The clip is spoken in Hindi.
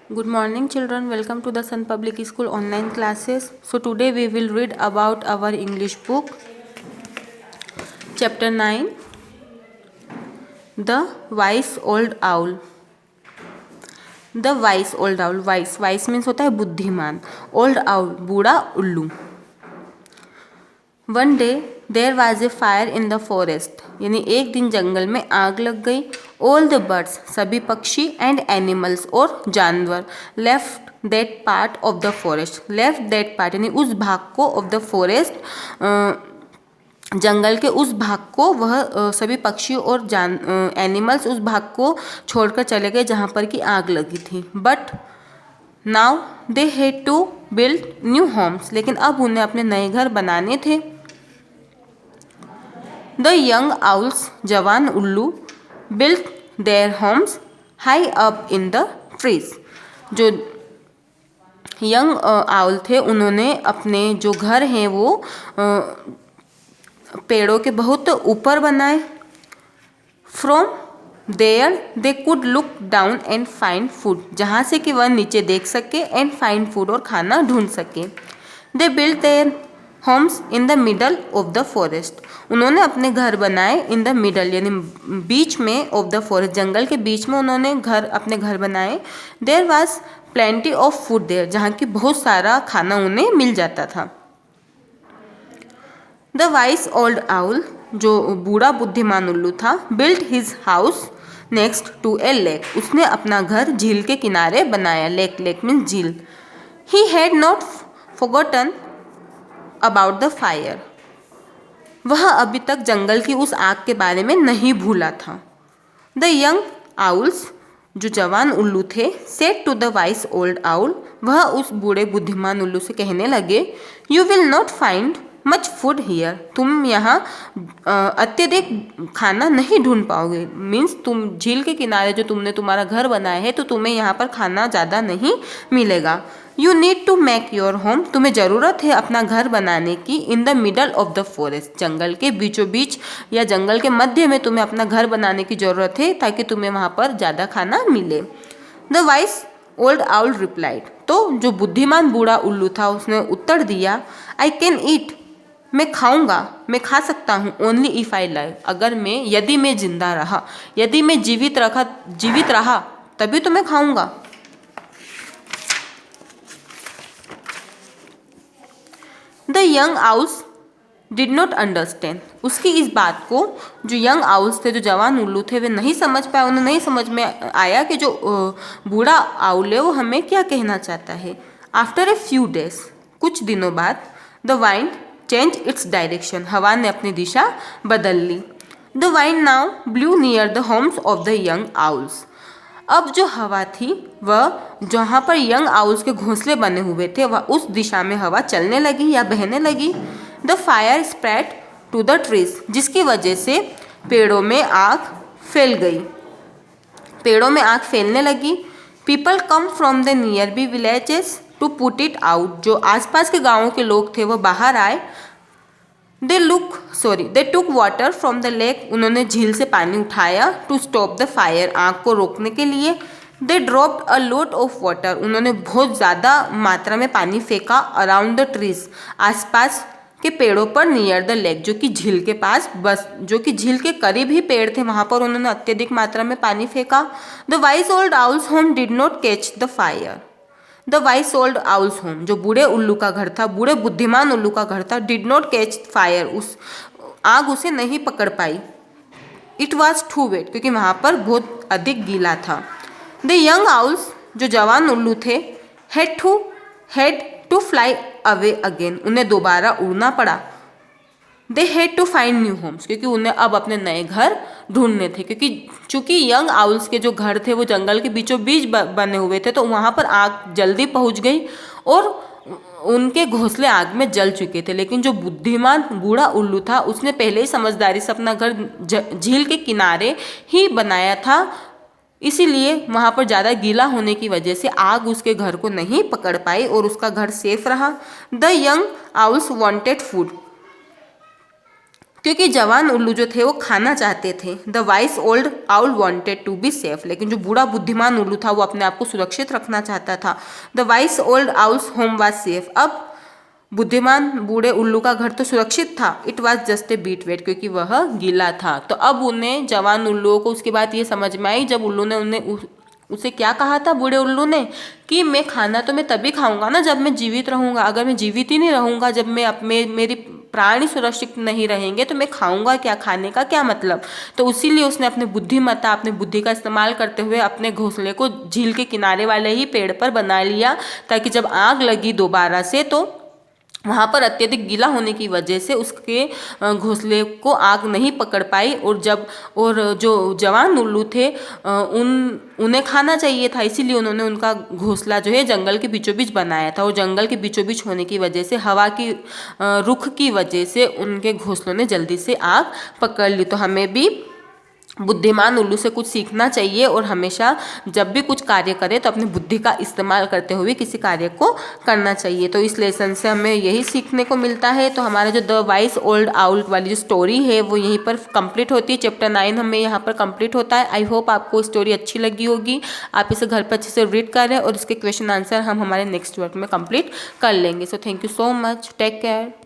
Good morning children, welcome to the Sun Public School online classes. So today we will read about our English book, chapter 9, The Wise Old Owl. The wise old owl, wise means होता है बुद्धिमान, old owl बूढ़ा उल्लू. One day there was a fire in the forest, यानी एक दिन जंगल में आग लग गई. All the birds, सभी पक्षी and animals और जानवर left that part of the forest, left that part यानी उस भाग को of the forest, जंगल के उस भाग को वह सभी पक्षी और एनिमल्स उस भाग को छोड़कर चले गए जहाँ पर कि आग लगी थी. But now they had to build new homes, लेकिन अब उन्हें अपने नए घर बनाने थे. द यंग आउल्स, जवान उल्लू, built their homes high up in the trees. जो यंग आउल थे उन्होंने अपने जो घर हैं वो पेड़ों के बहुत ऊपर बनाए. From there they could look down and find food, जहाँ से कि वह नीचे देख सके एंड फाइंड फूड और खाना ढूंढ सके. They built their homes in the middle of the forest, उन्होंने अपने घर बनाए इन द मिडल यानी बीच में ऑफ द फॉरेस्ट, जंगल के बीच में उन्होंने अपने घर बनाए. There was plenty of food there, जहाँ की बहुत सारा खाना उन्हें मिल जाता था. द वाइस ओल्ड आउल, जो बूढ़ा बुद्धिमान उल्लू था, built his house next to a lake, उसने अपना घर झील के किनारे बनाया. लेक मीन्स झील. He had not forgotten about the fire, वह अभी तक जंगल की उस आग के बारे में नहीं भूला था. द यंग आउल्स, जो जवान उल्लू थे, said to the wise old owl, वह उस बूढ़े बुद्धिमान उल्लू से कहने लगे, you will not find much food here, तुम यहाँ अत्यधिक खाना नहीं ढूंढ पाओगे. मीन्स तुम झील के किनारे जो तुमने तुम्हारा घर बनाया है तो तुम्हें यहाँ पर खाना ज़्यादा नहीं मिलेगा. You need to make your home, तुम्हें ज़रूरत है अपना घर बनाने की in the middle of the forest, जंगल के बीचों बीच या जंगल के मध्य में तुम्हें अपना घर बनाने की ज़रूरत है ताकि तुम्हें वहाँ पर ज़्यादा खाना मिले. The wise old owl replied, तो जो बुद्धिमान बूढ़ा उल्लू था उसने उत्तर दिया, आई कैन ईट, मैं खाऊंगा, मैं खा सकता हूँ. ओनली इफ़ आई लाइव, यदि मैं जिंदा रहा, यदि मैं जीवित रहा तभी तो मैं खाऊंगा. The young owls did not understand, उसकी इस बात को जो यंग आउल्स थे, जो जवान उल्लू थे, वे नहीं समझ पाए. उन्हें नहीं समझ में आया कि जो बूढ़ा आउल है वो हमें क्या कहना चाहता है. आफ्टर ए फ्यू डेज, कुछ दिनों बाद, the wind change its direction, हवा ने अपनी दिशा बदल ली. The wind now blew near the homes of the young owls, अब जो हवा थी वह जहाँ पर यंग आउल्स के घोंसले बने हुए थे वह उस दिशा में हवा चलने लगी या बहने लगी. The fire spread to the trees, जिसकी वजह से पेड़ों में आग फैल गई, पेड़ों में आग फैलने लगी. People come from the nearby villages to put it out, जो आसपास के गाँवों के लोग थे वह बाहर आए. दे टुक वाटर फ्रॉम द लेक, उन्होंने झील से पानी उठाया. टू स्टॉप द फायर, आग को रोकने के लिए. दे dropped a lot of water, उन्होंने बहुत ज़्यादा मात्रा में पानी फेंका. अराउंड द ट्रीज, आसपास के पेड़ों पर. नियर द लेक, जो कि झील के पास, जो कि झील के करीब ही पेड़ थे वहाँ पर उन्होंने अत्यधिक मात्रा में पानी फेंका. The wise old owl's home did not catch the fire, the wise old owl's home, जो बूढ़े उल्लू का घर था, बूढ़े बुद्धिमान उल्लू का घर था, डिड नॉट कैच फायर, उस आग उसे नहीं पकड़ पाई. इट वॉज टू वेट, क्योंकि वहाँ पर बहुत अधिक गीला था. द यंग आउल्स, जो जवान उल्लू थे, had to fly away again, उन्हें दोबारा उड़ना पड़ा. They had to find new homes, क्योंकि उन्हें अब अपने नए घर ढूंढने थे. चूँकि यंग आउल्स के जो घर थे वो जंगल के बीचों बीच बने हुए थे तो वहाँ पर आग जल्दी पहुँच गई और उनके घोंसले आग में जल चुके थे. लेकिन जो बुद्धिमान बूढ़ा उल्लू था उसने पहले ही समझदारी से अपना घर झील के किनारे ही बनाया था, इसीलिए वहाँ पर ज़्यादा गीला होने की वजह से आग उसके घर को नहीं पकड़ पाई और उसका घर सेफ रहा. The young owls wanted food, क्योंकि जवान उल्लू जो थे वो खाना चाहते थे। The wise old owl wanted to be safe, लेकिन जो बूढ़ा बुद्धिमान उल्लू था वो अपने आप को सुरक्षित रखना चाहता था। The wise old owl's home was safe, अब बुद्धिमान बूढ़े उल्लू का घर तो सुरक्षित था। It was just a bit wet, क्योंकि वह गीला था। तो अब उन्हें जवान उल्लुओं को उसकी बात ये समझ में आई जब उल्लू ने उन्हें उसे क्या कहा था, बूढ़े उल्लू ने, कि मैं खाना तो मैं तभी खाऊंगा ना जब मैं जीवित रहूंगा। अगर मैं जीवित ही नहीं रहूंगा, जब मैं मेरी प्राणी सुरक्षित नहीं रहेंगे तो मैं खाऊंगा क्या, खाने का क्या मतलब। तो इसीलिए उसने अपनी बुद्धिमत्ता, अपनी बुद्धि का इस्तेमाल करते हुए अपने घोंसले को झील के किनारे वाले ही पेड़ पर बना लिया, ताकि जब आग लगी दोबारा से तो वहाँ पर अत्यधिक गीला होने की वजह से उसके घोंसले को आग नहीं पकड़ पाई। और जो जवान उल्लू थे उन्हें खाना चाहिए था, इसीलिए उन्होंने उनका घोंसला जो है जंगल के बीचों बीच बनाया था। और जंगल के बीचों बीच होने की वजह से हवा की रुख की वजह से उनके घोंसलों ने जल्दी से आग पकड़ ली। तो हमें भी बुद्धिमान उल्लू से कुछ सीखना चाहिए और हमेशा जब भी कुछ कार्य करें तो अपनी बुद्धि का इस्तेमाल करते हुए किसी कार्य को करना चाहिए। तो इस लेसन से हमें यही सीखने को मिलता है। तो हमारा जो द वाइस ओल्ड आउल वाली जो स्टोरी है वो यहीं पर कंप्लीट होती है। चैप्टर 9 हमें यहाँ पर कंप्लीट होता है। आई होप आपको स्टोरी अच्छी लगी होगी, आप इसे घर पर अच्छे से रीड करें और इसके क्वेश्चन आंसर हम हमारे नेक्स्ट वर्क में कंप्लीट कर लेंगे। So thank you so much, take care.